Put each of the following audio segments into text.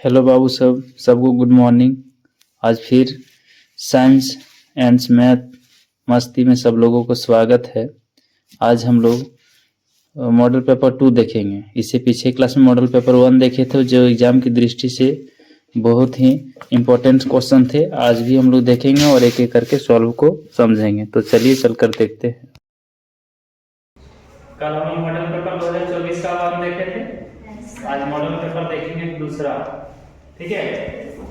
Hello बाबू सबको good morning. आज फिर साइंस एंड मैथ मस्ती में सब लोगों को स्वागत है। आज हम लोग मॉडल पेपर 2 देखेंगे। इससे पीछे क्लास में मॉडल पेपर 1 देखे थे, जो एग्जाम की दृष्टि से बहुत ही इम्पोर्टेंट क्वेश्चन थे। आज भी हम लोग देखेंगे और एक एक करके सॉल्व को समझेंगे। तो चलिए चलकर देखते हैं। कल हम मॉडल पेपर 2024 का 1 देखे थे, आज मॉडल पेपर देखेंगे दूसरा। ठीक है,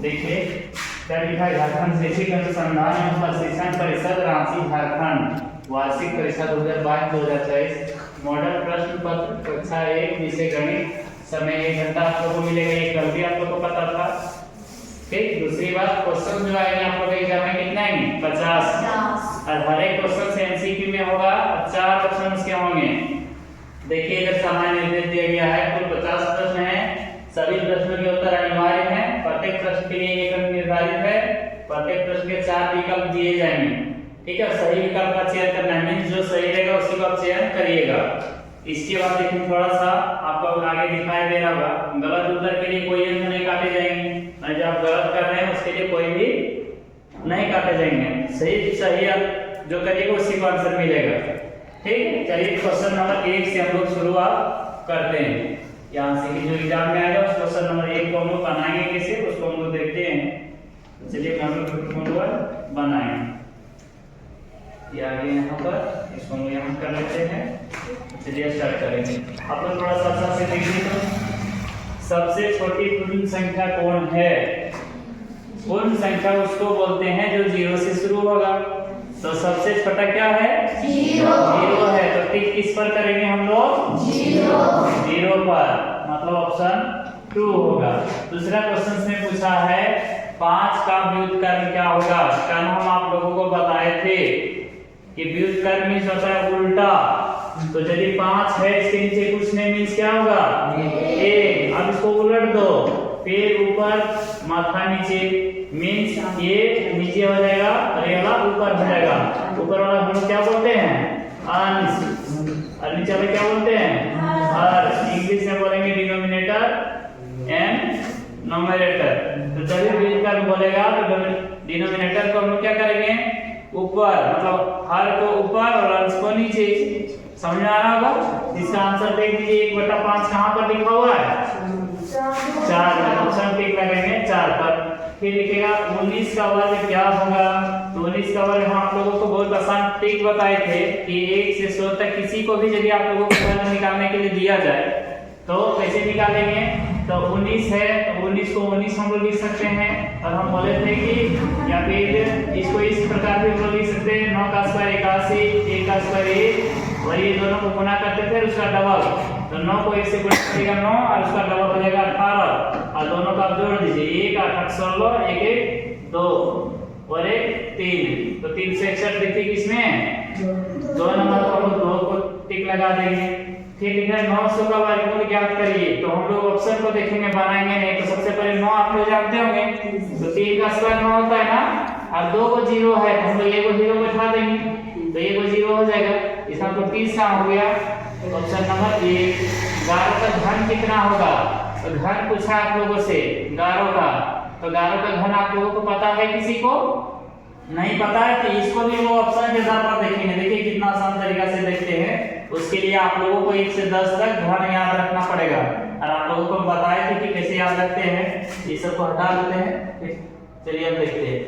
देखिए क्या लिखा है। झारखंड शैक्षिक अनुसंधान एवं प्रशिक्षण परिषद रांची झारखंड वार्षिक परीक्षा 2022-2023 मॉडल प्रश्न पत्र कक्षा 1 विषय गणित। समय 1 घंटा आप लोगों को मिलेगा। ये कल भी आप लोगों को पता था। ठीक, दूसरी बात, क्वेश्चन जो आएंगे आप लोगों के एग्जाम में कितने आएंगे? 50। और हर एक क्वेश्चन से एमसीक्यू में होगा, 4 ऑप्शन उसके होंगे। देखिए इधर सामान्य निर्देश दिया गया है, कुल 50 प्रश्न है। सभी प्रश्नों के उत्तर अनिवार्य हैं। प्रत्येक प्रश्न के लिए एक अंक निर्धारित है। प्रत्येक प्रश्न के 4 विकल्प दिए जाएंगे। ठीक है, सही विकल्प का चयन करना है, मींस जो सही रहेगा उसी को आप चयन करिएगा। इसके बाद देखिए थोड़ा सा आपको आगे दिखाई दे रहा होगा, गलत उत्तर के लिए कोई अंक नहीं काटे जाएंगे। और जो आप गलत कर रहे हैं उसके लिए कोई भी नहीं काटे जाएंगे। सही आप जो करिएगा उसी को आंसर मिलेगा। ठीक, चलिए क्वेश्चन नंबर 1 से हम लोग शुरुआत करते हैं। यहाँ से जो एग्जाम में आएगा उस क्वेश्चन नंबर 1 को हम लोग बनाएंगे कैसे, उसको हम लोग देखते हैं। चलिए मॉडल बनाएंगे। ये आगे यहाँ पर इसको हम यहाँ कर लेते हैं। चलिए स्टार्ट करेंगे। आप लोग थोड़ा सा अच्छा से देखिए। तो सबसे छोटी पूर्ण संख्या कौन है? पूर्ण संख्या उसको बोलते हैं जो 0 से शुरू होगा। तो सबसे छोटा क्या है? 0 है। तो टिक किस पर करेंगे हम लोग? 0 पर, मतलब ऑप्शन 2 होगा। दूसरा क्वेश्चन में पूछा है 5 का व्युत्क्रम क्या होगा? कल हम आप लोगों को बताए थे कि व्युत्क्रम मींस होता है उल्टा। तो यदि 5 है, इसके नीचे कुछ नहीं, मींस क्या होगा? 1। अब इसको उलट दो, फिर ऊपर माथा नीचे, मींस ये नीचे हो जाएगा और ये वाला ऊपर हो जाएगा। ऊपर वाला हम लोग क्या बोलते हैं? अंश। और नीचे वाले क्या बोलते हैं? हर। इंग्लिश में बोलेंगे डिनोमिनेटर एंड न्यूमरेटर। तो जब भी व्युत्क्रम बोलेगा तो डिनोमिनेटर को हम लोग क्या करेंगे? ऊपर, मतलब हर को ऊपर और अंश को नीचे। समझ में आ रहा होगा? इसका आंसर देख लीजिए। 1/5 कहां पर लिखा हुआ है? 4 में। ऑप्शन टिक लगेंगे 4 पर। फिर लिखेगा 19 का वर्ग क्या होगा? तो 19 का वर्ग हम आप लोगों को बहुत आसान टिक बताए थे कि 1 से 100 तक किसी को भी यदि आप लोगों को वर्ग निकालने के लिए दिया जाए तो कैसे निकालेंगे? तो 19 है तो 19 को 19 हम लोग लिख सकते हैं। और हम बोले थे कि या फिर इसको इस प्रकार भी हम लोग लिख सकते हैं, 9 का स्क्वायर 81, 1 का स्क्वायर 1, और ये दोनों को गुणा करते थे उसका डबल। तो 9 को 1 से गुणा करेगा 9 और उसका डबल हो जाएगा 18। और दोनों का आप जोड़ दीजिए, 1 8 8 16, 1 1 2 और 1 3। तो 361 देखिए किसमें? 2 नंबर को हम लोग 2 को टिक लगा देंगे। फिर लिखा है 900 का वर्गमूल ज्ञात करिए। तो हम लोग ऑप्शन को देखेंगे, बनाएंगे नहीं। तो सबसे पहले 9 आप लोग जानते होंगे, तो 3 का स्क्वायर 9 होता है ना, और 2 को 0 है तो हम लोग 1 को 0 बैठा देंगे, तो 1 को 0 हो जाएगा। इसका तो 30 का हो गया। Option number 1। 11 का घन कितना होगा? तो घन पूछा आप लोगों से 11 का। तो 11 का घन आप लोगों को पता है? किसी को नहीं पता है? तो इसको भी वो ऑप्शन के आधार पर देखेंगे। देखिए कितना आसान तरीका से देखते हैं। उसके लिए आप लोगों को 1 से 10 तक घन याद रखना पड़ेगा, और आप लोगों को बताए थे कि कैसे याद रखते हैं। ये सब को हटा देते हैं। चलिए अब देखते हैं।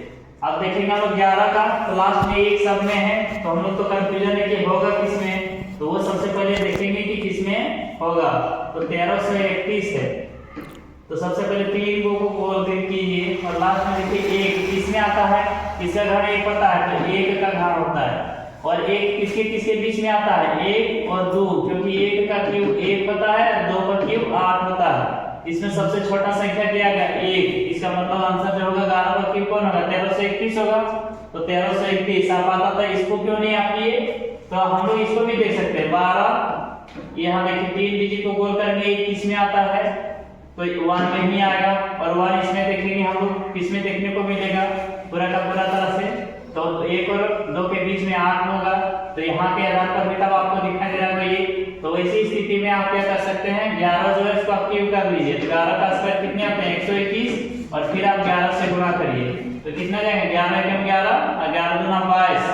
अब देखेंगे हम लोग 11 का, तो लास्ट में 1 सब में है, तो हम लोग तो कंफ्यूजन है कि होगा किसमें। तो वो सबसे पहले देखेंगे कि किसमें होगा। तो 1331 है, तो सबसे पहले 3 को बोल कीजिए, और लास्ट में देखिए 1 किसमें आता है? किसका घन 1 पता है? तो 1 का घन होता है। और 1 किसके किसके बीच में आता है? 1 और 2, क्योंकि 1 का क्यूब 1 पता है, 2 का क्यूब 8 होता है। इसमें सबसे छोटा संख्या क्या है? 1। इसका मतलब आंसर जो होगा 11 का क्यूब कौन होगा? 1331 होगा। तो 1331 आप आता था, इसको क्यों नहीं आप लिए? तो हम लोग इसको भी देख सकते हैं। 12 यहाँ देखिए 3 डिजिट को गोल करेंगे, 1 किसमें आता है? तो 1 में ही आएगा। और 1 इसमें देखेंगे हम लोग, किसमें देखने को मिलेगा? पूरा का पूरा तरह से। तो 1 और 2 के बीच में 8 होगा। तो यहाँ के आधार पर भी तब आपको दिखाई दे रहा है ये। तो वैसी स्थिति में आप क्या कर सकते हैं? 11 जो है इसको आप क्यूब कर लीजिए। तो 11 का स्क्वायर कितने आते हैं? 121। फिर आप 11 से गुणा करिए तो कितना जाएगा 11 एकम 11 और 11 दूना 22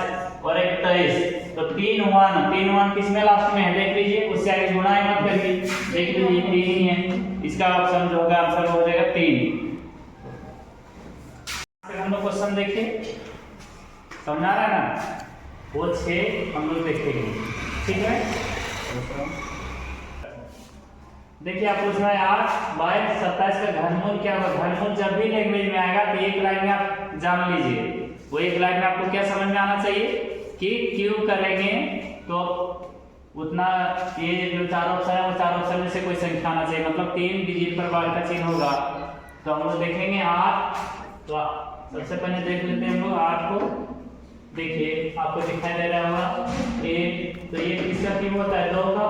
और 1 23 तो 3 1 किस में लास्ट में है देख लीजिए, उससे आगे गुणा ही मत करिए, देख लीजिए 3 ही है, इसका ऑप्शन जो होगा आंसर हो जाएगा 3। हम लोग क्वेश्चन देखिए, समझ आ रहा है ना, वो 6 हम लोग देखेंगे, ठीक है। देखिए आप पूछ रहा है 8 बाय 27 का घनमूल क्या होगा। घनमूल जब भी लैंग्वेज में आएगा तो एक लाइन में आप जान लीजिए, वो एक लाइन में आपको क्या समझ में आना चाहिए कि क्यूब करेंगे तो उतना, ये जो चारों ऑप्शन है वो चारों ऑप्शन में से कोई संख्या आना चाहिए, मतलब 3 डिजिट पर बार का चिन्ह होगा। तो हम लोग देखेंगे 8, तो सबसे पहले देख लेते हैं हम लोग 8 को, देखिए आपको दिखाई दे रहा होगा ए, तो ये किसका क्यूब होता है 2 का,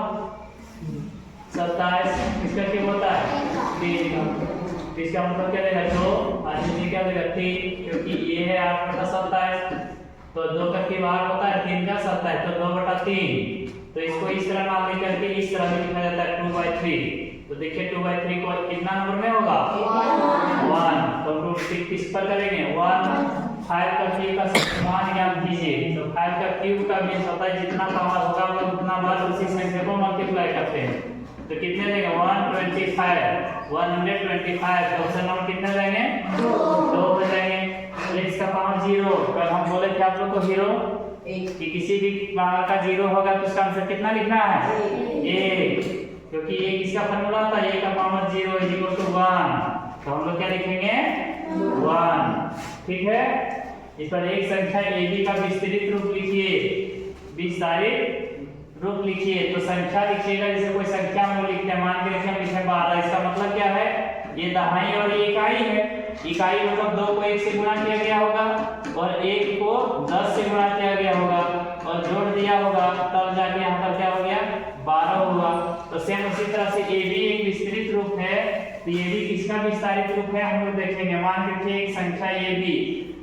27 किसका क्यूब होता है 3 का, तो इसका मतलब क्या देगा 2 और नीचे क्या देगा 3, क्योंकि ये है 8 बटा 27, तो 2 का क्यूब 8 होता है, 3 का 27, तो 2 बटा 3, तो इसको इस तरह मान लेकर के इस तरह में लिखा जाता है 2/3। तो देखिए 2/3 को कितना नंबर में होगा 1, तो रूट किस पर करेंगे 1, 5 का क्यूब का मान ज्ञात कीजिए, तो 5 का क्यूब का मीन्स होता है जितना पावर होगा हम उतना बार उसी संख्या को मल्टीप्लाई करते हैं, तो कितने देंगे 125, तो ऑप्शन नंबर कितने जाएंगे 2 हो जाएंगे। तो इसका पावर 0, कल हम बोले थे आप लोग को हीरो कि किसी भी पावर का 0 होगा तो उसका आंसर कितना लिखना है 1, क्योंकि ये किसका फार्मूला था, a का पावर 0 = 1, तो हम लोग क्या लिखेंगे 1, ठीक है। इस पर एक संख्या ab का विस्तृत रूप लिखिए, विस्तारित रूप लिखिए, तो संख्या लिखिएगा जैसे कोई संख्या में लिखते हैं, मान के हम लिखे 12, इसका मतलब क्या है ये दहाई और ये इकाई है, इकाई मतलब 2 को 1 से गुणा किया गया होगा और 1 को 10 से गुणा किया गया होगा और जोड़ दिया होगा, तब जाके यहाँ पर क्या हो गया 12 हुआ। तो सेम उसी तरह से ए भी एक विस्तृत रूप है, तो ये भी किसका विस्तारित रूप है हम लोग देखेंगे। मान के रखिए एक संख्या ए बी,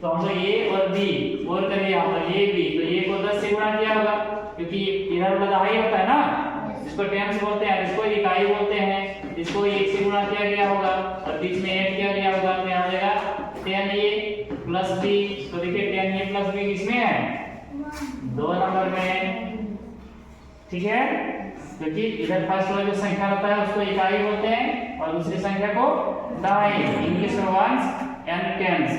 तो हम लोग ए और बी और करिए यहाँ पर ए बी, तो ए को 10 से गुणा किया होगा क्योंकि इधर दहाई होता है ना, इसको टेंस बोलते हैं, इसको इकाई बोलते हैं, इसको 1 से गुणा किया गया होगा और बीच में ऐड किया गया होगा, तो यहाँ जाएगा 10a प्लस b, तो देखिए 10a प्लस b किसमें है 2 नंबर में, ठीक है, क्योंकि इधर फर्स्ट वाला जो संख्या होता है उसको इकाई बोलते हैं और दूसरी संख्या को दहाई, इंग्लिश में वंस एंड टेंस।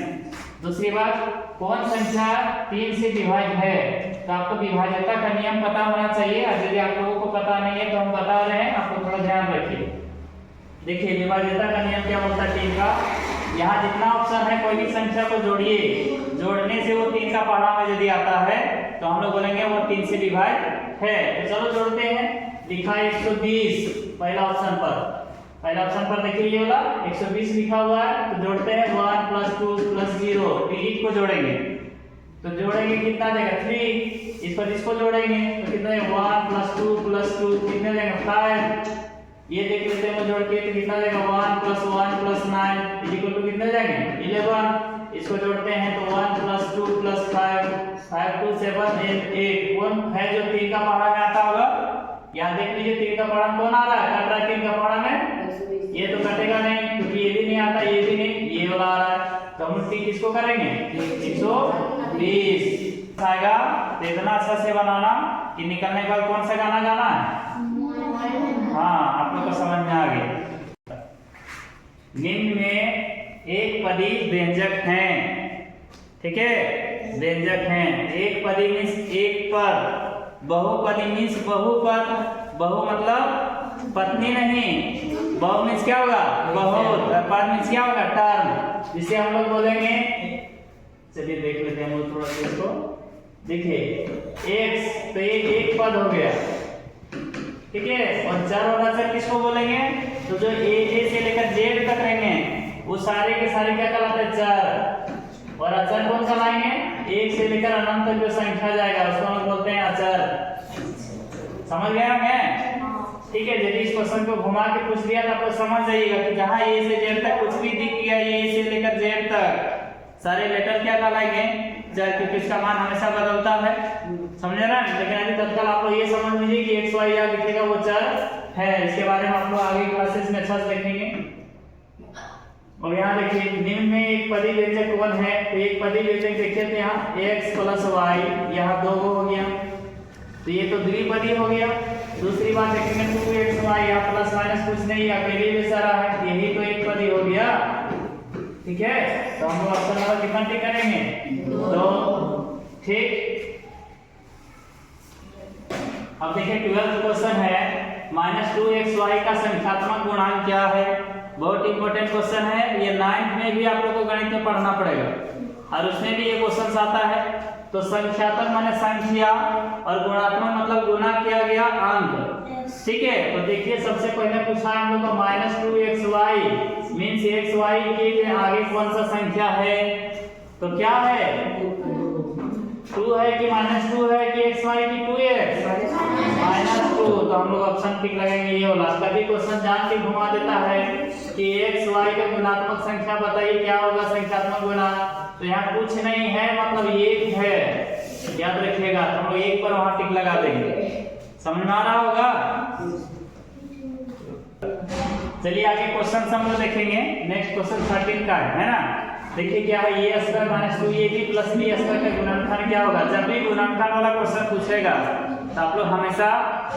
दूसरी बात, कौन संख्या 3 से विभाज्य है, तो आपको विभाज्यता का नियम पता होना चाहिए, और यदि आप लोगों को पता नहीं है तो हम बता रहे हैं, आपको थोड़ा ध्यान रखिए। देखिए विभाज्यता का नियम क्या बोलता है 3 का, यहाँ जितना ऑप्शन है कोई भी संख्या को जोड़िए, जोड़ने से वो 3 का पहाड़ा में यदि आता है तो हम लोग बोलेंगे वो 3 से विभाज्य है। तो चलो जोड़ते हैं, लिखा है 120 पहला ऑप्शन पर देखिए ये वाला 120 लिखा हुआ है, तो जोड़ते हैं 1 + 2 + 0, डिजिट को जोड़ेंगे, तो जोड़ेंगे कितना देगा 3, इस पर इसको जोड़ेंगे तो कितना है 1 + 2 + 2 कितने देगा 5, ये देख लेते हैं जोड़ के तो कितना देगा 1 + 1 + 9 = कितने जाएंगे 11, इसको जोड़ते हैं तो 1 + 2 + 5, 5 2 7 8, कौन है जो 3 का पहाड़ा में आता होगा, यहाँ देख लीजिए 3 का पहाड़ा कौन आ रहा है, कट रहा है 3 का पहाड़ा में, ये तो कटेगा नहीं क्योंकि ये भी नहीं आता, ये भी नहीं, ये वाला आ रहा है, तो हम 3 किसको करेंगे 120 आएगा। तो इतना अच्छा से बनाना कि निकलने का कौन सा गाना गाना है, हाँ आप लोग को समझ में आ गया। निम्न में एक पदी व्यंजक हैं, ठीक है, व्यंजक हैं, एक पदी मीन्स एक पद, बहुपदी मीन्स बहुपद, बहु मतलब पत्नी नहीं, बहु मीन्स क्या होगा बहुत, पद मीन्स क्या होगा टर्म, जिसे हम लोग बोलेंगे, चलिए देख लेते हैं हम लोग थोड़ा सा इसको, देखिए x, तो ये एक पद हो गया, ठीक है, और चर और अचर किसको बोलेंगे, तो जो ए से लेकर जेड तक रहेंगे वो सारे के सारे क्या कहलाते हैं चर, और अचर कौन सा लाएंगे 1 से लेकर अनंत तक जो संख्या जाएगा उसको हम बोलते हैं अचर। समझ गए हम, ठीक है। यदि इस क्वेश्चन को घुमा के पूछ दिया तो आप समझ जाइएगा कि जहां ए से जेड तक कुछ भी दिख गया, ए से लेकर जेड तक सारे लेटर क्या कहलाएंगे चर, क्योंकि इसका मान हमेशा बदलता है, समझे ना। लेकिन अभी तत्काल आप लोग ये समझ लीजिए कि एक्स वाई यहाँ लिखेगा वो चर है, इसके बारे में आप लोग आगे क्लासेस में अच्छा से देखेंगे। और यहाँ देखिए निम्न में एक पदी व्यंजक कौन है, तो एक पदी व्यंजक देखिए तो यहाँ x प्लस वाई, यहाँ 2 हो गया, तो ये तो द्विपदी हो गया। दूसरी बात देखेंगे 2xy, यहाँ प्लस माइनस कुछ नहीं है, अकेले में सारा है, यही तो एक पदी हो गया। ठीक है, तो हम लोग ऑप्शन नंबर कितना टिक करेंगे, 2। ठीक, अब देखिए 12th क्वेश्चन है -2xy का संख्यात्मक गुणांक क्या है। बहुत इंपॉर्टेंट क्वेश्चन है ये, 9th में भी आप लोग को गणित में पढ़ना पड़ेगा और उसमें भी ये क्वेश्चन आता है। तो संख्यात्मक माने संख्या और गुणात्मक मतलब गुना किया गया अंक। ठीक है, तो देखिए सबसे पहले पूछा हम लोग को -2xy मींस xy के आगे कौन सा संख्या है, तो क्या है 2 है कि -2 है कि xy की 2x -2, तो हम लोग ऑप्शन टिक लगाएंगे ये वाला। कभी क्वेश्चन जान के घुमा देता है कि xy का गुणात्मक संख्या बताइए क्या होगा संख्यात्मक गुना, तो यहाँ कुछ नहीं है मतलब 1 है, याद रखिएगा। तो हम लोग 1 पर वहां टिक लगा देंगे, समझ में आ रहा होगा। चलिए आगे क्वेश्चन हम लोग देखेंगे। नेक्स्ट क्वेश्चन 13 का है ना। देखिए क्या है, a square minus 2ab plus b square का गुणनखंड क्या होगा। जब भी गुणनखंड वाला क्वेश्चन पूछेगा तो आप लोग हमेशा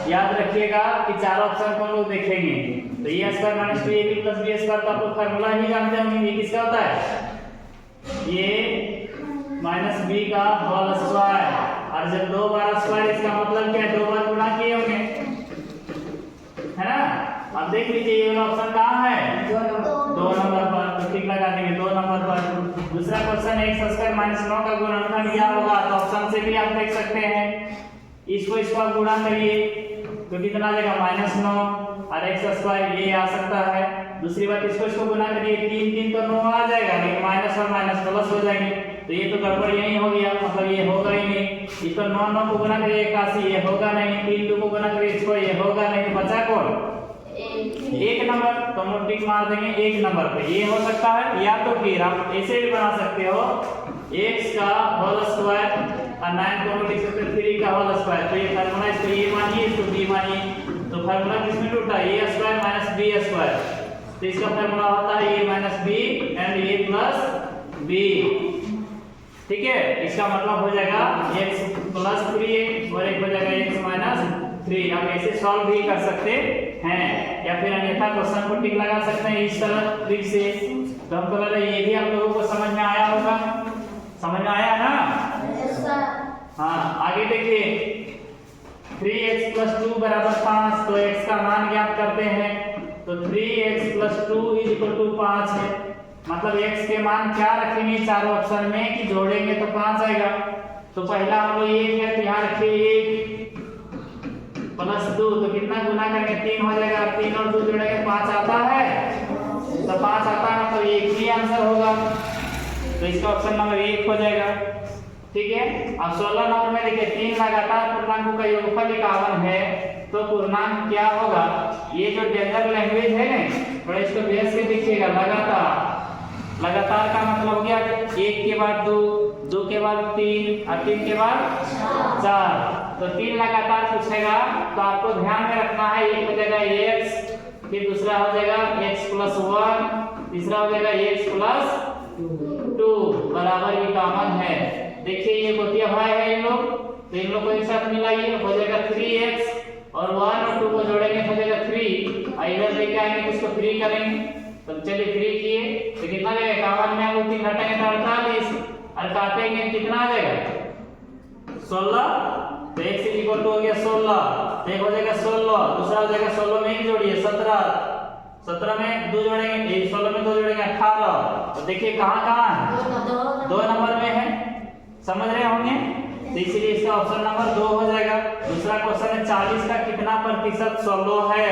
याद रखिएगा कि चार ऑप्शन को हम लोग देखेंगे। तो a square minus 2ab plus b square का आप लोग फार्मूला ही जानते होंगे, ये किसका होता है, a माइनस b का होल स्क्वायर, और जब 2 बार स्क्वायर इसका मतलब क्या है 2 बार गुणा किए होंगे, है ना। अब देख लीजिए ये वाला ऑप्शन कहाँ है, 2 नंबर पर, तो ठीक लगा देंगे 2 नंबर पर। दूसरा क्वेश्चन x स्क्वायर माइनस 9 का गुणनखंड क्या होगा, तो ऑप्शन से भी आप देख सकते हैं। इसको आप गुणा करिए तो कितना आ जाएगा -9 और x स्क्वायर ये आ सकता है। दूसरी बात इसको गुणा करिए 3 तो 9 आ जाएगा, लेकिन माइनस और माइनस प्लस हो जाएंगे, तो ये तो गड़बड़ यही हो गया, मतलब ये होगा ही नहीं। इसको 9 को गुणा करिए 81, ये होगा नहीं। 3 को गुणा करिए इसको, ये होगा नहीं। बचा कौन, 1 नंबर, तो हम टिक मार देंगे 1 नंबर पे। ये हो सकता है, या तो फिर आप ऐसे भी बना सकते हो x का होल स्क्वायर और 9 को हम लिख सकते हैं 3 का होल स्क्वायर। तो ये फार्मूला इसको ये मानिए, इसको b मानिए, तो फार्मूला किसमें टूटा, a square minus b square. तो इसका फार्मूला होता है a minus b and a plus b। ठीक है, इसका मतलब हो जाएगा x प्लस 3 और एक हो जाएगा x माइनस 3। आप ऐसे सॉल्व भी कर सकते हैं, या फिर अन्यथा क्वेश्चन को टिक लगा सकते हैं इस तरह ट्रिक से। तो हमको लग रहा है ये भी आप लोगों को समझ में आया होगा, समझ में आया ना। हाँ, आगे देखिए 3x प्लस 2 बराबर 5, तो x का मान ज्ञात करते हैं। तो 3x plus 2 is equal to 5 है, मतलब x के मान क्या रखेंगे चारों ऑप्शन में कि जोड़ेंगे तो 5 आएगा। तो पहला हम लोग 1 है, तो यहाँ रखिए 1 प्लस 2, तो कितना गुना करेंगे 3 हो जाएगा, 3 और 2 जोड़ेंगे 5 आता है, तो 5 आता है मतलब एक ही आंसर होगा, तो इसका ऑप्शन नंबर 1 हो जाएगा। ठीक है, अब 16 नंबर में देखिए 3 लगातार पूर्णांकों का योगफल 51 है, तो पूर्णांक क्या होगा। ये जो डेंजर लैंग्वेज है ना, थोड़ा इसको बेस के देखिएगा। लगातार का मतलब हो गया 1 के बाद 2, 2 के बाद 3 और 3 के बाद 4। तो 3 लगातार पूछेगा तो आपको ध्यान में रखना है, एक हो जाएगा x, फिर दूसरा हो जाएगा x प्लस 1, तीसरा हो जाएगा x प्लस 2 बराबर 51 है। देखिए ये गोतिया भाई है इन लोग, तो इन लोग को एक साथ मिलाइए, हो जाएगा 3x और 1 और 2 को जोड़ेंगे हो जाएगा 3, और इधर लेके आएंगे इसको 3 करेंगे, तो चलिए 3 किए तो कितना आ जाएगा 51 में हम लोग 3 घटाएंगे तो 48, और काटेंगे कितना आ जाएगा 16, तो x इक्वल टू हो गया 16, तो एक हो जाएगा 16, दूसरा हो जाएगा 16 में एक जोड़िए 17, 17 में 2 जोड़ेंगे, 16 में 2 जोड़ेंगे 18। तो देखिए कहाँ है 2 नंबर में है, समझ रहे होंगे, तो इसीलिए इसका ऑप्शन नंबर 2 हो जाएगा। दूसरा क्वेश्चन है 40 का कितना प्रतिशत 16 है,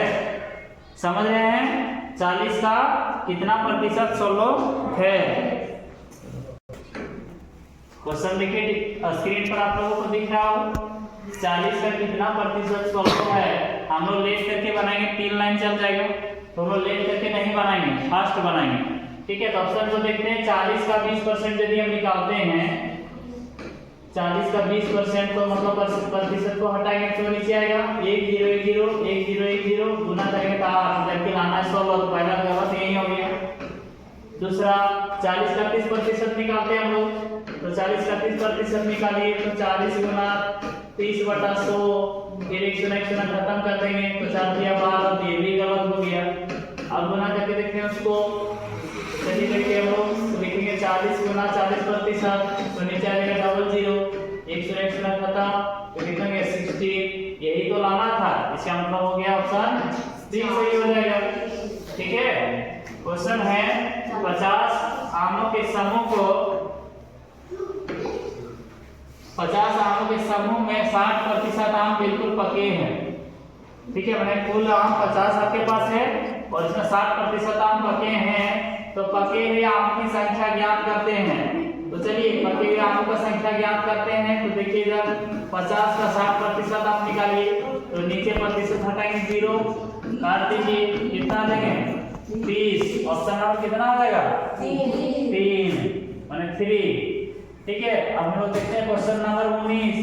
समझ रहे हैं 40 का कितना प्रतिशत 16 है। क्वेश्चन देखिए स्क्रीन पर आप लोगों को दिख रहा हो, 40 का कितना प्रतिशत 16 है। हम लोग लेट करके बनाएंगे, 3 लाइन चल जाएगा, तो हम लोग लेट करके नहीं बनाएंगे, फास्ट बनाएंगे। ठीक है, तो ऑप्शन को देखते हैं 40 का 20% यदि हम निकालते हैं, 40 का 20% तो मतलब प्रतिशत को हटाएंगे तो नीचे आएगा 1010 गुना करेंगे तो 8, जबकि लाना है 16, तो पहला गलत यही हो गया। दूसरा 40 का 30% निकालते हैं हम लोग, तो 40 का 30% निकालिए तो 40 गुना 30/100, फिर 100 खत्म कर देंगे तो 4 दिया 12, तो ये भी गलत हो गया। अब गुना करके देखते हैं उसको, चलिए देखिए हम लोग तो लिखेंगे 40 गुना 40%, तो नीचे आ जाएगा 00, 100 खत्म तो लिखेंगे 60। यही तो लाना था, इसका मतलब हो गया ऑप्शन डी सही हो जाएगा। ठीक है, क्वेश्चन है 50 आमों के समूह को 50 आमों के समूह में 60% आम बिल्कुल पके हैं। ठीक है, मैंने कुल आम 50 आपके पास है और इसमें 60% आम पके हैं, तो पके हुए आमों की संख्या ज्ञात करते हैं। तो चलिए पके हुए आमों का संख्या ज्ञात करते हैं। तो देखिए इधर 50 का 60% आप निकालिए, तो नीचे प्रतिशत हटाएंगे 0, काट दीजिए, कितना देंगे 30। ऑप्शन नंबर कितना हो जाएगा 3 माने 3। ठीक है, अब हम लोग देखते हैं क्वेश्चन नंबर 19,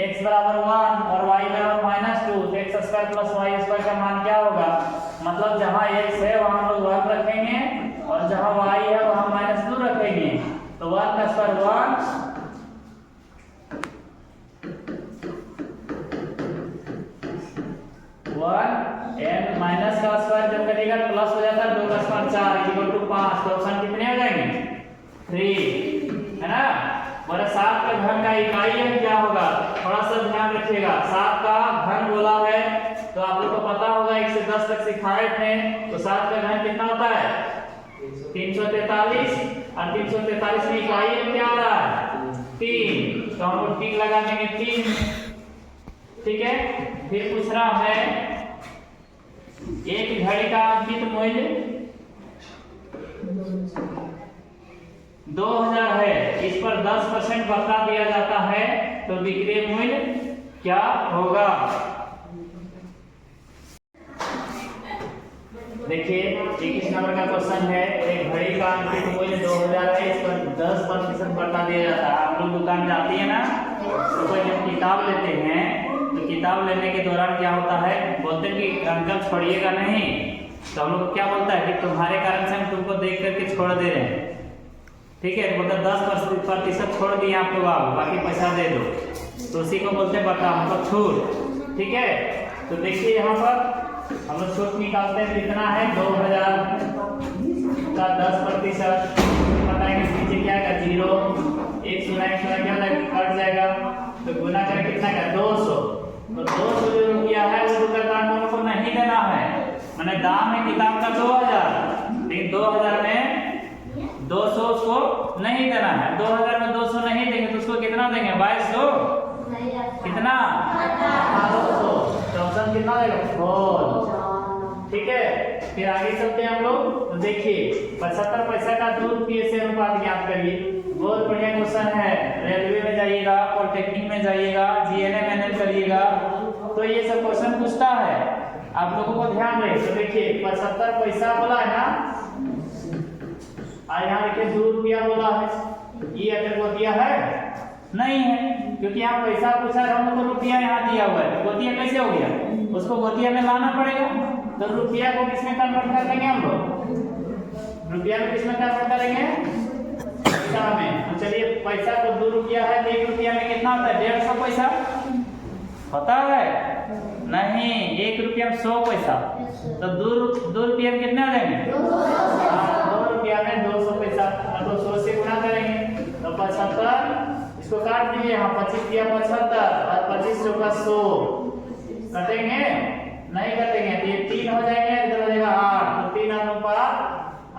x बराबर 1 और y बराबर -2, तो x² + y² का मान क्या होगा? मतलब जहां x है वहां हम लोग 1 रखेंगे और जहां y है वहां -2 रखेंगे। तो 1 का स्क्वायर 1, 1 एंड माइनस का स्क्वायर जब करेगा प्लस हो जाता है, 2 का स्क्वायर 4 = 5। तो ऑप्शन कितने हो जाएंगे 3, है ना। और 7 का घन का इकाई है क्या होगा? थोड़ा सा ध्यान रखिएगा, 7 का घन बोला है तो आप लोग को पता होगा 1 से 10 तक सिखाए थे। तो 7 का घन कितना होता है 343, और 343 में इकाई है क्या आ रहा है 3, तो हम लोग 3 लगा देंगे 3। ठीक है, फिर पूछ रहा है एक घड़ी का अंकित मूल्य 2000 है, इस पर 10% बता दिया जाता है, तो विक्रय मूल्य क्या होगा? देखिए 21 नंबर का क्वेश्चन है, एक घड़ी का अंकित मूल्य 2000 है, इस पर 10% बता दिया जाता है। आप लोग दुकान जाती है ना, तो कोई जब किताब लेते हैं तो किताब लेने के दौरान क्या होता है, बोलते हैं कि अंकल छोड़िएगा नहीं, तो हम लोग क्या बोलता है कि तुम्हारे कारण से हम तुमको देख करके छोड़ दे रहे हैं। ठीक है, मतलब 10% छोड़ दिए आप लोग, आओ बाकी पैसा दे दो, तो उसी को बोलते हैं बटा, मतलब छूट। ठीक है, तो देखिए यहाँ पर हम लोग छूट निकालते हैं, कितना है 2000 का 10% बताएंगे, नीचे क्या है 0, 1 क्या कट जाएगा, तो गुना करके कितना का 200। तो 200 जो रुपया है वो दुकानदार को नहीं देना है, मैंने दाम है किताब का 2000, लेकिन 2000 में 200 उसको नहीं देना है। 2000 में 200 नहीं देंगे तो उसको कितना देंगे 2200, कितना 200, तो ऑप्शन कितना देगा 4। ठीक है, फिर आगे चलते हैं हम लोग। तो देखिए 75 पैसा का 2 रुपये से अनुपात ज्ञात करिए। बहुत बढ़िया क्वेश्चन है, रेलवे में जाइएगा, पॉलिटेक्निक में जाइएगा, GNM करिएगा, तो ये सब क्वेश्चन पूछता है, आप लोगों को ध्यान रहे। तो देखिए 75 पैसा बोला है ना, और यहाँ देखिए 2 रुपया बोला है, ये अगर गोतिया है नहीं है, क्योंकि यहाँ पैसा पूछा है, हमको तो रुपया यहाँ दिया हुआ है, गोतिया कैसे हो गया, उसको गोतिया में लाना पड़ेगा। तो रुपया को किसमें कन्वर्ट कर देंगे हम लोग, रुपया को किसमें कन्वर्ट करेंगे पैसा में। तो चलिए पैसा को 2 रुपया है, 1 रुपया में कितना होता है 150 पैसा होता है नहीं, 1 रुपया में 100 पैसा, तो 2 रुपया में कितना देंगे 2 रुपया में 200 पैसा, तो 100 से गुणा करेंगे तो 75, इसको काट दीजिए, यहाँ 25 दिया 75 और 25 चौका 100, कटेंगे नहीं कटेंगे, तो ये 3 हो जाएंगे, इधर हो जाएगा 8, तो 3 अनुपात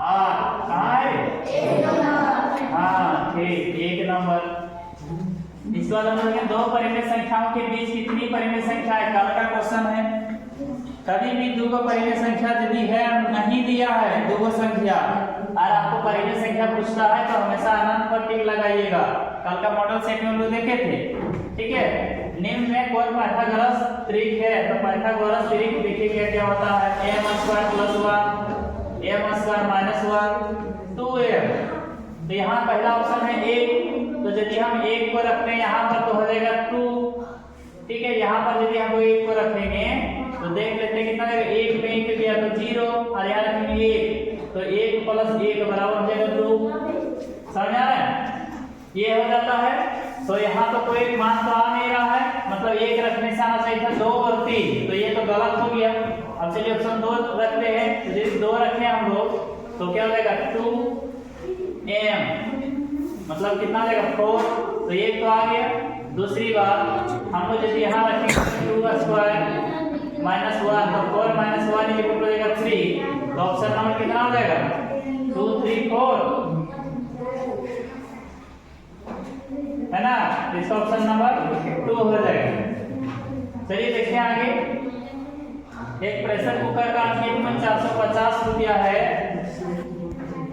8 कहाँ है हाँ ठीक 1 नंबर। इसके बाद हम लोग 2 परिमेय संख्याओं के बीच कितनी परिमेय संख्या है, कल का क्वेश्चन है। कभी भी 2 परिमेय संख्या यदि है नहीं दिया है 2 संख्या और आपको परिमेय संख्या पूछता है तो हमेशा अनंत पर टिक लगाइएगा। कल का मॉडल सेट में हम लोग देखे थे। ठीक है, निम्न में कोई पाइथागोरस त्रिक है, तो पाइथागोरस त्रिक देखिए क्या होता है, m² + 1 m² - 1 2m। तो यहाँ पहला ऑप्शन है 1, तो यदि हम 1 को रखते हैं यहाँ पर तो हो जाएगा 2। ठीक है, यहाँ पर यदि हम 1 को रखेंगे तो देख लेते हैं कितना देगा, 1 में 1 दिया तो 0 और यहाँ रखेंगे 1 तो 1 + 1 बराबर हो जाएगा 2। समझ आ रहा है? ये हो जाता है। तो यहाँ तो कोई मान तो आ नहीं रहा है, मतलब 1 रखने से आना चाहिए था 2 और 3, तो ये तो गलत हो गया। अब चलिए ऑप्शन 2 रखते हैं, तो यदि 2 रखें हम लोग तो क्या हो जाएगा 2m, मतलब कितना आ जाएगा 4, तो ये तो आ गया। दूसरी बात हम लोग यदि यहाँ रखेंगे 2² - 1 तो 4 - 1 ये हो जाएगा 3, तो ऑप्शन नंबर कितना हो जाएगा 2 3 4, है ना? इसका ऑप्शन नंबर 2 हो जाएगा। चलिए देखिए आगे। एक प्रेशर कुकर का कीमत 450 रुपया है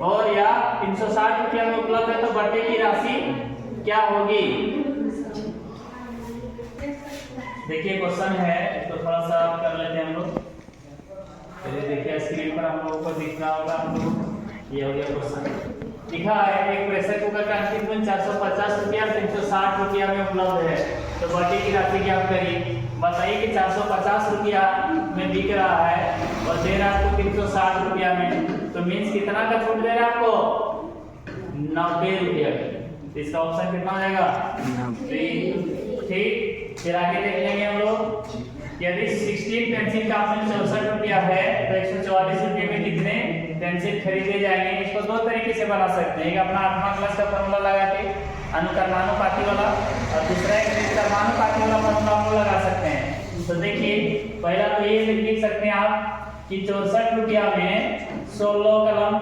और या 360 रुपया में उपलब्ध है, तो बटे की राशि क्या होगी? देखिए क्वेश्चन है, इसको थोड़ा सा कर लेते हैं हम लोग। चलिए देखिए स्क्रीन पर हम लोगों को दिख रहा होगा, हम लोग ये हो गया क्वेश्चन। लिखा है एक प्रेशर कुकर का अंतिम मूल्य 450 रुपया 360 रुपया में उपलब्ध है, तो बटे की राशि ज्ञात करिए। बताइए कि 450 रुपया में बिक रहा है और दे रहा है आपको 360 रुपया में, तो मीन्स कितना का छूट दे रहा है आपको 90 रुपया। इसका ऑप्शन कितना हो जाएगा 90। ठीक, फिर आगे देख लेंगे हम लोग। यदि 16 पेंसिल का मूल्य 64 रुपया है तो 144 रुपये में कितने पेंसिल खरीदे जाएंगे? इसको दो तरीके से बना सकते हैं। एक अपना 8वां क्लास का फॉर्मूला लगा के अनुकर्मानुपाती वाला, और दूसरा एक कर्मानुपाती वाला फॉर्मूला हम लगा सकते हैं। तो देखिए पहला तो ये लिख सकते हैं आप कि 64 रुपया में 16 कलम,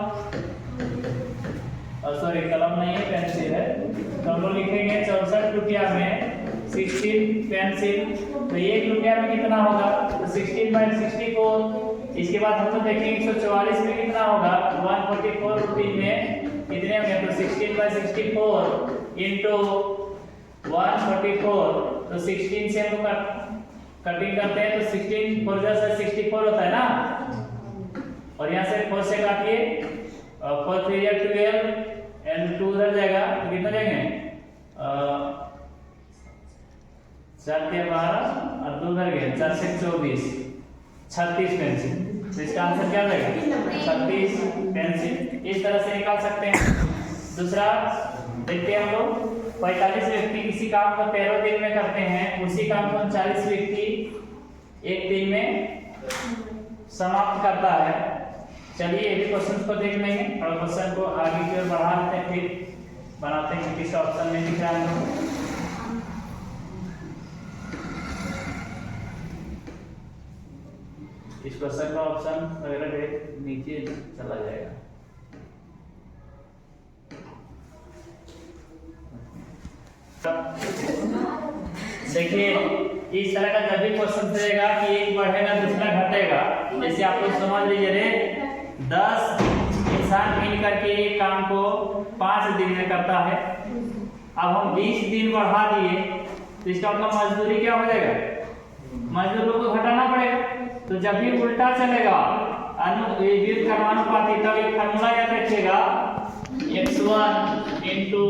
सॉरी कलम नहीं है पेंसिल है, तो हम लोग लिखेंगे 64 रुपया में 16 पेंसिल, तो 1 रुपया में कितना होगा तो 16/64। इसके बाद हम लोग देखेंगे 144 में कितना होगा 144 रुपये में कितने होंगे, तो 16/64 इंटू 144, तो 16 से हम लोग कटिंग करते हैं तो 16 4 से 64 होता है ना, और यहाँ से 4 से काटिए और 4 3 या 12 एंड 2 उधर जाएगा तो कितना जाएंगे 4 के 12 और 2 उधर गए 4 से 24 36 पेंसिल। तो इसका आंसर क्या रहेगा 36 पेंसिल। इस तरह से निकाल सकते हैं। दूसरा देखते हैं हम लोग 45 व्यक्ति किसी काम को 13 दिन में करते हैं, उसी काम को 39 व्यक्ति एक दिन में समाप्त करता है। चलिए ये भी क्वेश्चन को देख लेंगे और क्वेश्चन को आगे की ओर बढ़ा लेते हैं, फिर बनाते हैं किस ऑप्शन में दिख रहा है। इस क्वेश्चन का ऑप्शन वगैरह नीचे चला जाएगा। देखिए इस तरह का जब भी क्वेश्चन रहेगा कि एक बढ़ेगा दूसरा घटेगा, जैसे आप लोग समझ लीजिए रे 10 इंसान मिल करके एक काम को 5 दिन में करता है, अब हम 20 दिन बढ़ा दिए तो इसका मतलब मजदूरी क्या हो जाएगा, मजदूरों को घटाना पड़ेगा। तो जब भी उल्टा चलेगा अनुपाती तब एक फार्मूला याद रखिएगा x1 into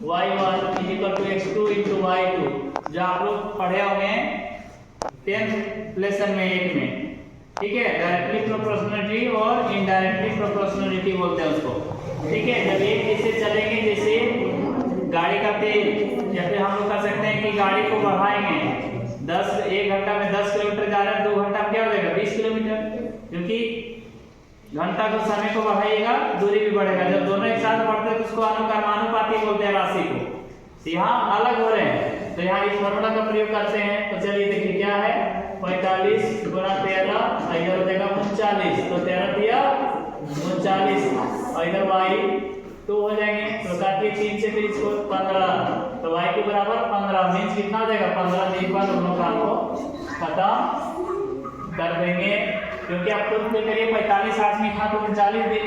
y1 = x2 into y2, जो आप लोग पढ़े होंगे 10th लेसन में 1 में, ठीक है। डायरेक्टली प्रोपोर्शनलिटी और इनडायरेक्टली प्रोपोर्शनलिटी बोलते हैं उसको, ठीक है। जब एक जैसे चलेंगे जैसे गाड़ी का तेल, या फिर हम लोग कर सकते हैं कि गाड़ी को बढ़ाएंगे 1 घंटा में 10 किलोमीटर जा रहा है, 2 घंटा में क्या हो जाएगा 20 किलोमीटर, क्योंकि घंटा को समय को बढ़ाइएगा दूरी भी बढ़ेगा। जब दोनों एक साथ बढ़ते हैं तो उसको अनुकर्मानुपाती बोलते हैं राशि को। तो यहाँ अलग हो रहे हैं तो यहाँ इस फॉर्मूला का प्रयोग करते हैं। तो चलिए देखिए क्या है 45 × 13 इधर हो जाएगा 39, तो 13 दिया 39 और इधर y2 हो जाएंगे, तो काटिए 3 से फिर इसको 15, तो y के बराबर 15 मीन्स कितना हो जाएगा 15 दिन बाद दोनों काम को खत्म कर देंगे। क्योंकि आप खुद पे करिए 45 आदमी था तो 39 दिन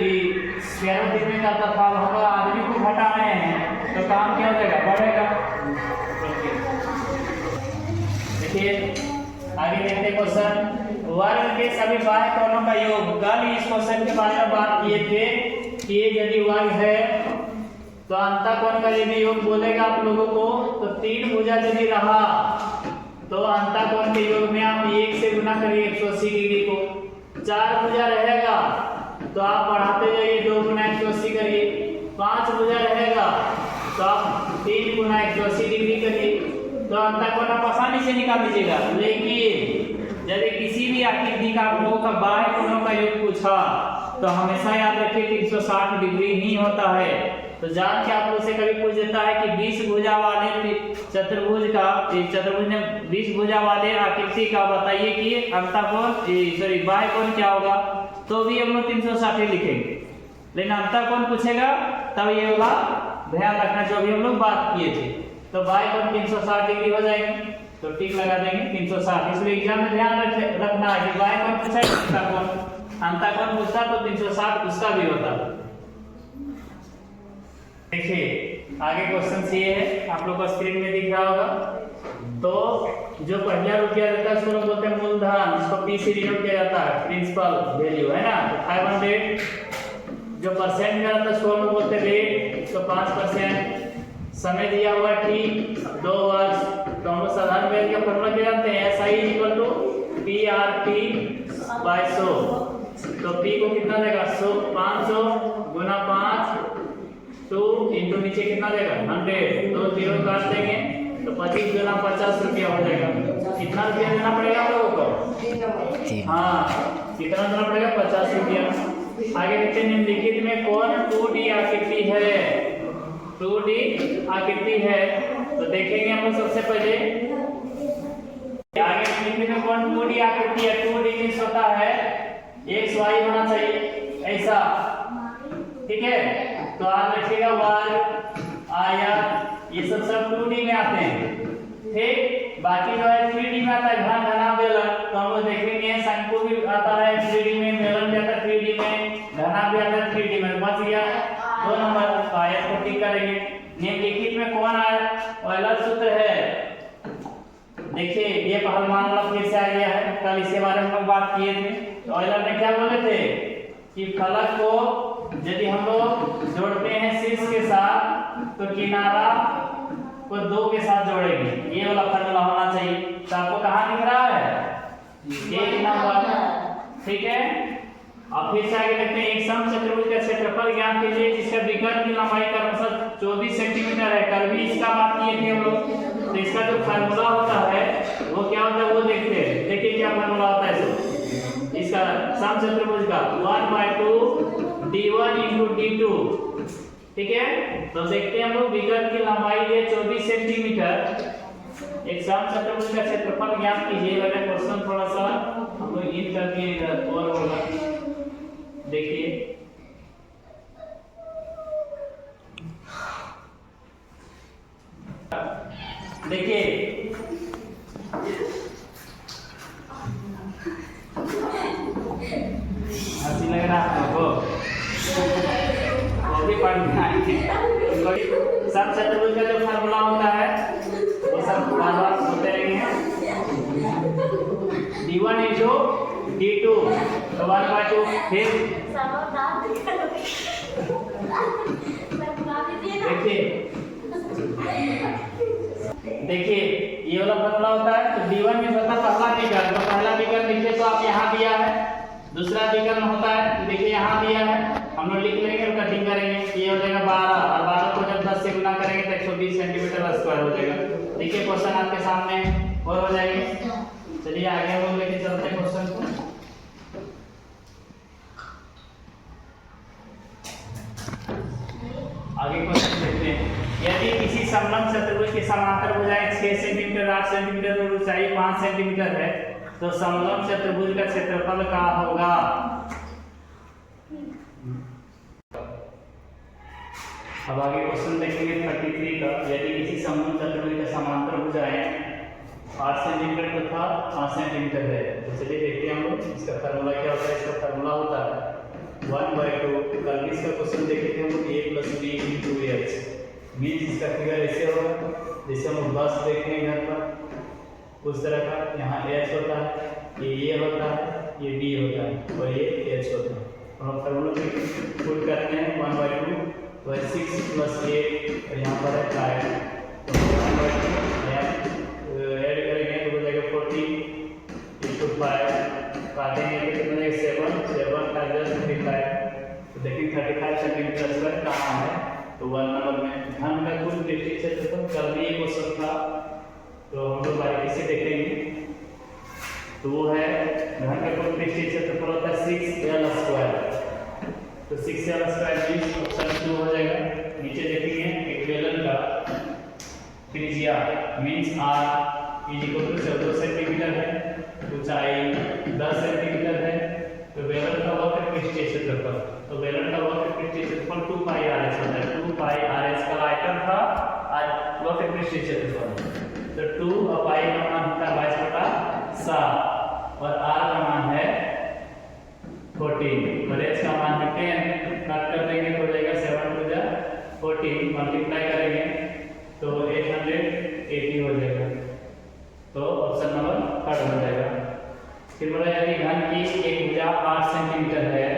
13 दिन में करता था, अब हम आदमी को घटा रहे हैं तो काम क्या हो जाएगा बढ़ेगा। देखिए आगे देखते क्वेश्चन वर्ग के सभी बाह्य कोणों का योग। कल इस क्वेश्चन के बारे में बात किए थे कि यदि वर्ग है तो अंतःकोण का यदि योग बोलेगा आप लोगों को तो 3 भुजा यदि रहा तो अंतःकोण के योग में आप 1 से गुना करिए 180 डिग्री को, 4 भुजा रहेगा तो आप बढ़ाते जाइए, 2 गुना 180 करिए, 5 भुजा रहेगा तो आप 3 गुना 180 डिग्री करिए, तो अंतःकोण आप आसानी से निकाल लीजिएगा। लेकिन यदि किसी भी आकृति का आप लोगों का बाह्य कोणों का योग पूछा तो हमेशा याद रखिए 360 डिग्री ही होता है। तो जान के आप लोग से कभी पूछ देता है कि 20 भुजा वाले चतुर्भुज का, चतुर्भुज ने 20 भुजा वाले आकृति का बताइए कि अंतःकोण बाह्य कोण क्या होगा, तो भी हम लोग 360 लिखेंगे। लेकिन अंतःकोण पूछेगा तब ये होगा, ध्यान रखना जो भी हम लोग बात किए थे। तो बाह्य कोण 360 डिग्री हो जाएंगे, तो टिक लगा देंगे 360। इसलिए एग्जाम में ध्यान रखना है कि बाह्य कोण पूछा है, अंतःकोण पूछता तो 360 उसका भी होता। देखिए आगे क्वेश्चन ये है, आप लोग को स्क्रीन में दिख रहा होगा। तो जो पहला रुपया रहता है उसको बोलते हैं मूलधन, जिसको पी से डिनोट किया जाता है, प्रिंसिपल वैल्यू है ना। तो 500 जो परसेंट में रहता है उसको हम बोलते हैं रेट, तो 5%। समय दिया हुआ T 2 वर्ष, तो हम लोग साधारण ब्याज का फॉर्मूला क्या जानते हैं, SI = PRT/100। तो P को कितना देगा 500 गुना 5 2 इंटू नीचे कितना देगा 100, तो 0 काट देंगे तो 25 गुना 50 रुपया हो जाएगा। कितना रुपया देना पड़ेगा आप लोगों को, हाँ कितना देना पड़ेगा 50 रुपया। आगे देखते हैं निम्नलिखित में कौन 2D आकृति है, 2D आकृति है। तो देखेंगे हम लोग सबसे पहले आगे निम्नलिखित में कौन 2D आकृति है। 2D मींस होता है XY होना चाहिए ऐसा, ठीक है। तो आप रखिएगा वर्ग, आयत, ये सब 2D में आते हैं, ठीक। बाकी जो है 3D में आता है, घन घना बेलन, तो हम लोग देखेंगे शंकु भी आता है 3D में, बेलन भी आता है 3D में, घना भी आता है 3D में। बच गया 2 नंबर, तो आयत को टिक करेंगे। निम्नलिखित में कौन ऑयलर सूत्र है, देखिए ये पहलवान वाला फिर से आ गया है, कल इसके बारे में हम बात किए थे। तो ऑयलर ने क्या बोले थे कि फलक को यदि हम लोग जोड़ते हैं शीर्ष के साथ तो किनारा को 2 के साथ जोड़ेंगे, ये वाला फॉर्मूला होना चाहिए। तो आपको कहाँ दिख रहा है, 1 नंबर, ठीक है। अब फिर से आगे देखते हैं, एक समचतुर्भुज का क्षेत्रफल ज्ञात कीजिए जिसका विकर्ण की लंबाई का औसत 24 सेंटीमीटर है। कल भी इसका बात किए थे हम लोग। तो इसका जो फार्मूला होता है वो क्या होता है वो देखते हैं। देखिए क्या फार्मूला होता है इसका समचतुर्भुज का 1/2 d1 × d2, ठीक है। तो देखते हैं हम लोग विकर्ण की लंबाई है 24 सेंटीमीटर। एक समचतुर्भुज का क्षेत्रफल ज्ञात कीजिए। वाला क्वेश्चन थोड़ा सा हम लोग इन करके और होगा, देखिए देखिए हंसी लग रहा है आपको, वो भी पढ़ना है। समचतुर्भुज का जो फार्मूला होता है वो सब बार-बार होते रहेंगे। d1 × d2 तो 1/2, फिर देखिए ये वाला फार्मूला होता है। तो d1 में होता है पहला विकर्ण, तो पहला विकर्ण लिखिए तो आप यहाँ दिया है। दूसरा विकर्ण होता है, देखिए यहाँ दिया है, हम लोग लिख लेंगे और कटिंग करेंगे। ये हो जाएगा 12, और 12 को जब 10 से गुना करेंगे तो 120 सेंटीमीटर स्क्वायर हो जाएगा। देखिए क्वेश्चन आपके सामने और हो जाएंगे। चलिए आगे हम लोग लेके चलते हैं क्वेश्चन को। आगे क्वेश्चन देखते हैं। यदि किसी समलंब चतुर्भुज की समांतर भुजाएं 6 सेंटीमीटर 8 सेंटीमीटर और ऊंचाई 5 सेंटीमीटर है तो समलंब चतुर्भुज का क्षेत्रफल क्या होगा। अब आगे क्वेश्चन देखेंगे 33 का। यदि किसी समलंब चतुर्भुज का समांतर भुजाएं 8 सेंटीमीटर तथा 5 सेंटीमीटर है तो चलिए देखते हैं हम लोग इसका फार्मूला क्या होता है। इसका फार्मूला होता है 1/2। कल इसका क्वेश्चन देखे थे हम लोग a + b × 2h मीन्स इसका फिगर ऐसे होगा जैसे हम बस देखते हैं घर पर उस तरह का। यहाँ h होता है, ये a होता है, ये b होता है और ये h होता है। हम फार्मूला पुट करते हैं 1/2 तो 6 + 8 और यहाँ पर है 5 तो 1/2 ऐड करेंगे तो हो जाएगा 14 × 5 काटेंगे तो कितना 7 7 का 35 स्क्वायर कहाँ है, तो 1 नंबर में। घन का कुल पृष्ठीय क्षेत्रफल कल भी एक क्वेश्चन था, तो हम लोग बारीकी से देखेंगे। तो वो है घन का कुल पृष्ठीय क्षेत्रफल होता है 6l स्क्वायर, तो 6l स्क्वायर मींस ऑप्शन 2 हो जाएगा। नीचे देखेंगे एक बेलन का त्रिज्या means r is equal to 14 centimetre है, ऊंचाई 10 सेंटीमीटर है, तो बेलन का वक्र पृष्ठीय क्षेत्रफल, तो बेलन का वक्र पृष्ठीय क्षेत्रफल 2 पाई rs होता है। 2 पाई rs का आयतन था, आज वक्र पृष्ठीय क्षेत्रफल, तो 2 पाई का मान होता है 22/7 और r का मान है 14 और h का मान है 10। काट कर देंगे तो हो जाएगा 7 टू जा 14, मल्टीप्लाई करेंगे तो 880 हो जाएगा, तो ऑप्शन नंबर 3 हो जाएगा। फिर बोला यदि घन की एक भुजा 8 सेंटीमीटर है,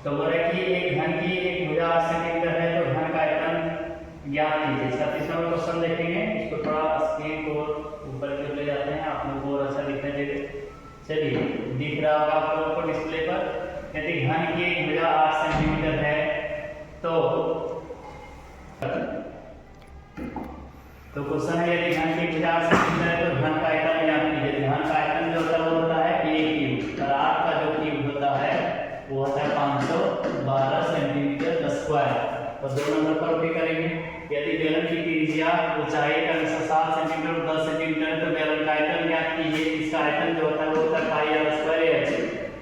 तो बोला कि एक घन की एक भुजा 8 सेंटीमीटर है, तो घन का आयतन ज्ञात कीजिए। 36वां क्वेश्चन देखेंगे, इसको थोड़ा स्क्रीन को ऊपर की ओर ले जाते हैं, आप लोगों को और अच्छा दिखाई देगा। चलिए दिख रहा होगा आप लोगों को डिस्प्ले पर। यदि घन की एक भुजा 8 सेंटीमीटर है तो क्वेश्चन है यदि घन की भुजा 8 सेंटीमीटर है तो घन का आयतन ज्ञात कीजिए। घन का आयतन जो होता है वो होता है a क्यूब, और r का जो क्यूब होता है वो होता है 512 सेंटीमीटर स्क्वायर। तो 2 नंबर पर भी करेंगे। यदि बेलन की त्रिज्या ऊंचाई का 7 सेंटीमीटर और 10 सेंटीमीटर है, तो बेलन का आयतन ज्ञात कीजिए। इसका आयतन जो होता है वो होता है पाई r स्क्वायर h।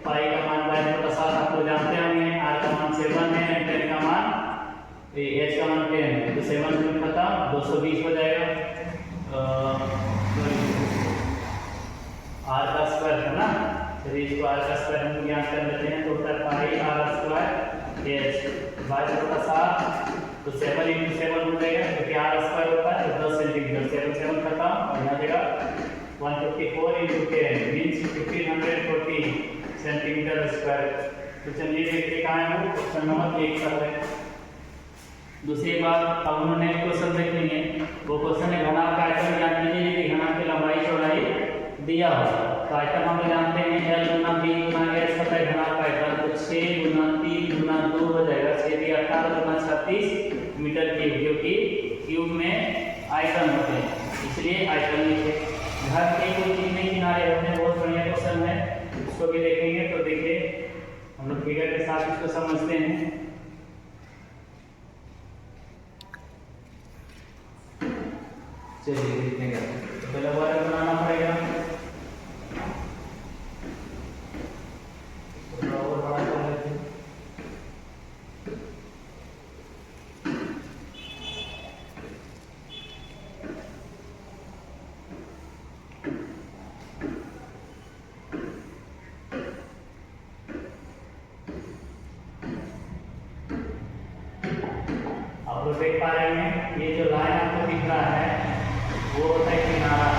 पाई का मान 22/7 आप लोग जानते होंगे, r का मान 7 है, 10 का मान h का मान 10 है, तो 7 से खत्म 220 हो जाएगा। r का स्क्वायर है ना, चलिए इसको r का स्क्वायर हम ज्ञात कर लेते हैं, तो होता है पाई r स्क्वायर h 22/7, तो 7 × 7 हो जाएगा, क्योंकि r स्क्वायर होता है तो 10 सेंटीमीटर, 7 खत्म और यहाँ जगह 154 × 10 मींस 1540 सेंटीमीटर स्क्वायर। तो चलिए देखिए कहाँ है वो, क्वेश्चन नंबर 1 कर रहे हैं। दूसरी बात अब उन्होंने क्वेश्चन देखेंगे, वो क्वेश्चन है घनाभ का आयतन ज्ञात कीजिए यदि घनाभ की लंबाई चौड़ाई दिया हो। तो आयतन हम जानते हैं l गुना b गुना h होता है घनाभ का आयतन, तो 6 गुना 3 गुना 2 हो जाएगा, 6 × 18 गुना 36 मीटर क्यूब, क्योंकि क्यूब में आयतन होते हैं इसलिए आयतन लिखे। घर के कोई कितने किनारे होते हैं, बहुत बढ़िया क्वेश्चन है, उसको भी देखेंगे। तो देखिए हम लोग फिगर के साथ इसको समझते हैं। चलिए देखते हैं, तो पहले वर्ग बनाना पड़ेगा, और बड़ा कर लेते हैं। आप लोग देख पा रहे हैं ये जो लाइन आपको दिख रहा है वो होता है किनारा।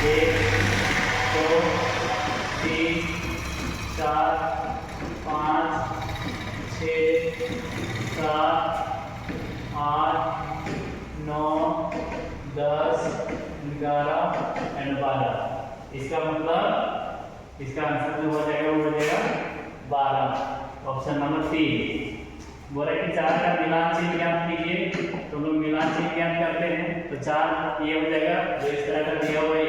1 2 3 4 5 6 7 8 9 10 11 एंड 12। इसका मतलब इसका आंसर जो हो जाएगा वो हो जाएगा 12, ऑप्शन नंबर 3। बोला कि 4 का मिलान चिन्ह ज्ञात कीजिए, तो हम लोग मिलान चिन्ह ज्ञात करते हैं। तो 4 ये हो जाएगा जो इस तरह का दिया हुआ है,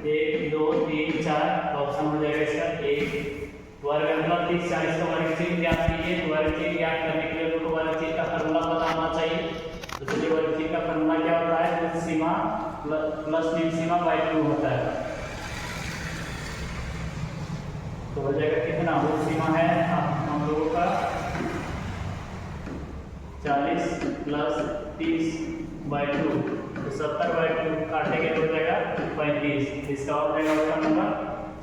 1 2 3 4, ऑप्शन हो जाएगा इसका 1। वर्ग मतलब 30 40 का वर्ग चिन्ह ज्ञात कीजिए। तो वर्ग चिन्ह ज्ञात करने के लिए लोग वर्ग चिन्ह का फॉर्मूला पता होना चाहिए। तो चलिए वर्ग चिन्ह का फॉर्मूला क्या होता है, कुल सीमा प्लस मीन सीमा बाई 2 होता है। तो हो जाएगा कितना, वो सीमा है हम लोगों का 40 प्लस 30/2, तो 70/2 काटेंगे तो हो जाएगा 35। इसका हो जाएगा ऑप्शन नंबर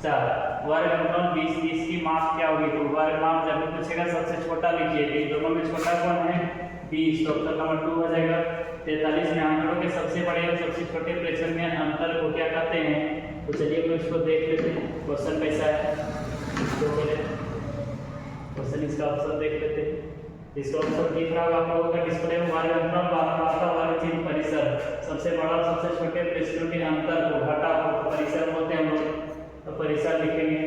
4। वर्ग मतलब 20 20 की माप क्या होगी, तो वर्ग माप जब भी पूछेगा सबसे छोटा लिखिए, इन दोनों में छोटा कौन है 20, तो ऑप्शन नंबर 2 हो जाएगा। 43 में आंकड़ों के सबसे बड़े और सबसे छोटे फ्रैक्शन में अंतर को क्या कहते हैं। तो चलिए हम इसको देख लेते हैं क्वेश्चन कैसा है। तो पहले क्वेश्चन इसका ऑप्शन देख लेते हैं। इसका ऑप्शन दिख रहा होगा आप लोगों का डिस्प्ले में। वर्ग अंतर वार्ता वर्ग चिन्ह परिसर, सबसे बड़ा और सबसे छोटे प्रश्नों के अंतर को घटा को परिसर बोलते हैं हम लोग, तो परिसर लिखेंगे।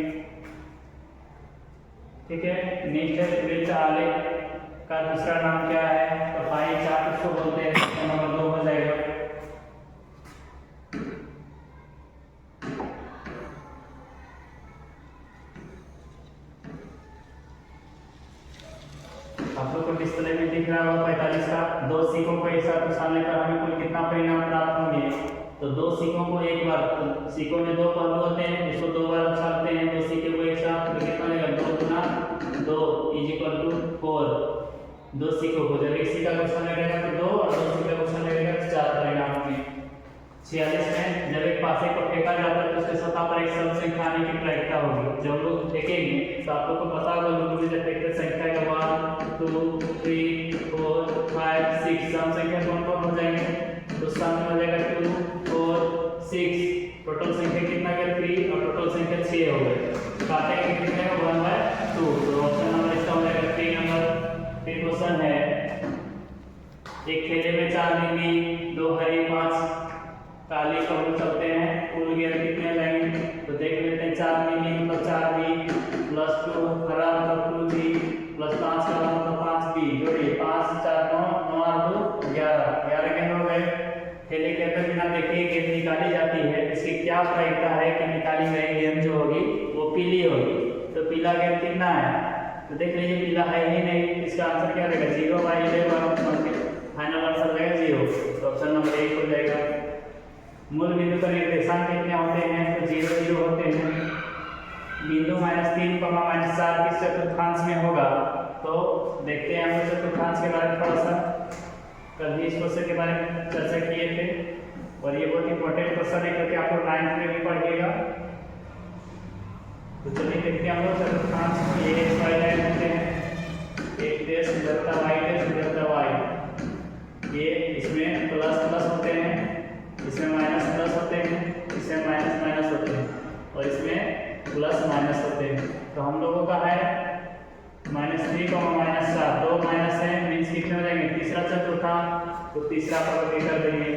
ठीक है। नेक्स्ट वृत्त आलेख का दूसरा नाम क्या है? तो पाई चार्ट इसको बोलते हैं। तो नंबर 2 हो जाएगा। आप लोग को डिस्प्ले में दिख रहा होगा 45 का। 2 सिक्कों को एक साथ उछालने पर हमें कुल कितना परिणाम प्राप्त होंगे? तो 2 सिक्कों को एक बार, तो सिक्कों में 2 पहलू होते हैं, इसको 2 बार उछालते हैं 2 सिक्के को एक साथ, तो कितना देगा? 2 गुना 2 = 4। 2 सिक्कों को जब एक सिक्का को उछालने लगेगा तो 2 और 2 सिक्के को उछालने लगेगा तो 4 परिणाम होंगे। 46 में जब एक पासे को फेंका जाता है तो उसके सतह पर एक सम संख्या आने की प्रायिकता होगी। जब लोग फेंकेंगे तो आप लोग को पता होगा लोग जब फेंकते संख्या का 1 2 3 4 5 6 सम संख्या कौन-कौन हो जाएंगे? तो सम हो जाएगा 2 4 6, टोटल संख्या कितना गया? 3 और टोटल संख्या 6 हो गए। काटेंगे कितने का? 1/2। तो ऑप्शन नंबर इसका हो जाएगा 3 नंबर। फिर क्वेश्चन है, एक थैले में 4 नीली 2 हरी 5 काली पहुंच चलते हैं, कुल गियर कितने जाएंगे? तो देख लेते हैं। 4 नीली मतलब 4B प्लस 2 हरा मतलब 2G प्लस 5 हरा मतलब 5B, जोड़िए 5 4 9 9 और 2 11 गेंद हो गए। थैले के अंदर बिना देखे गेंद निकाली जाती है, इसकी क्या प्रायिकता है कि निकाली गई गेंद जो होगी वो पीली होगी। तो पीला गेंद कितना है? तो देख लीजिए पीला है ही नहीं, इसका आंसर क्या रहेगा? 0/11। फाइनल आंसर रहेगा 0। तो ऑप्शन नंबर 1 हो जाएगा। मूल बिंदु का निर्देशांक कितने होते हैं? तो 0 0 होते हैं। बिंदु -3, -4 किस चतुर्थांश में होगा? तो देखते हैं हम लोग चतुर्थांश के बारे में थोड़ा सा। कल भी इस क्वेश्चन के बारे में चर्चा किए थे और ये बहुत इंपॉर्टेंट क्वेश्चन है क्योंकि आपको 9th में भी पढ़िएगा। तो चलिए देखते हैं हम लोग चतुर्थांश में ये x y लाइन होते हैं, एक dash delta y dash delta y। ये इसमें प्लस प्लस होते हैं, इसमें माइनस प्लस होते हैं, इसमें माइनस माइनस होते हैं और इसमें प्लस माइनस होते हैं। तो हम लोगों का है -3, -4, 2 माइनस है मीन्स कितने हो जाएंगे? तीसरा चतुर्थांश, तो तीसरा प्रगति कर देंगे।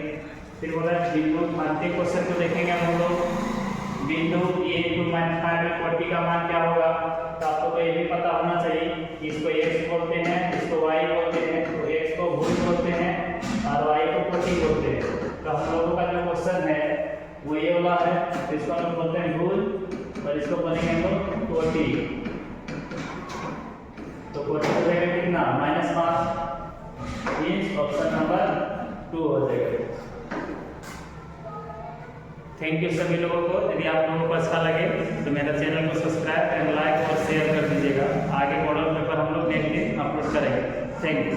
फिर बोला बिंदु माध्यिक क्वेश्चन को देखेंगे हम लोग। बिंदु a × -5 में कोटि का मान क्या होगा? तो आपको तो ये भी पता होना चाहिए कि इसको x बोलते हैं, इसको y बोलते हैं। तो x को भूल बोलते हैं और y को कोटि बोलते हैं। तो हम लोगों का जो क्वेश्चन है वो ये वाला है, तो इसको हम बोलते हैं भूल और इसको बोलेंगे हम लोग कोटि। तो कोटि हो जाएगा कितना? -5। मीन्स ऑप्शन नंबर 2 हो जाएगा। थैंक यू सभी लोगों को। यदि आप लोगों को अच्छा लगे तो मेरा चैनल को सब्सक्राइब एंड लाइक और शेयर कर दीजिएगा। आगे मॉडल पेपर हम लोग नेक्स्ट दिन अपलोड करेंगे। Thank you.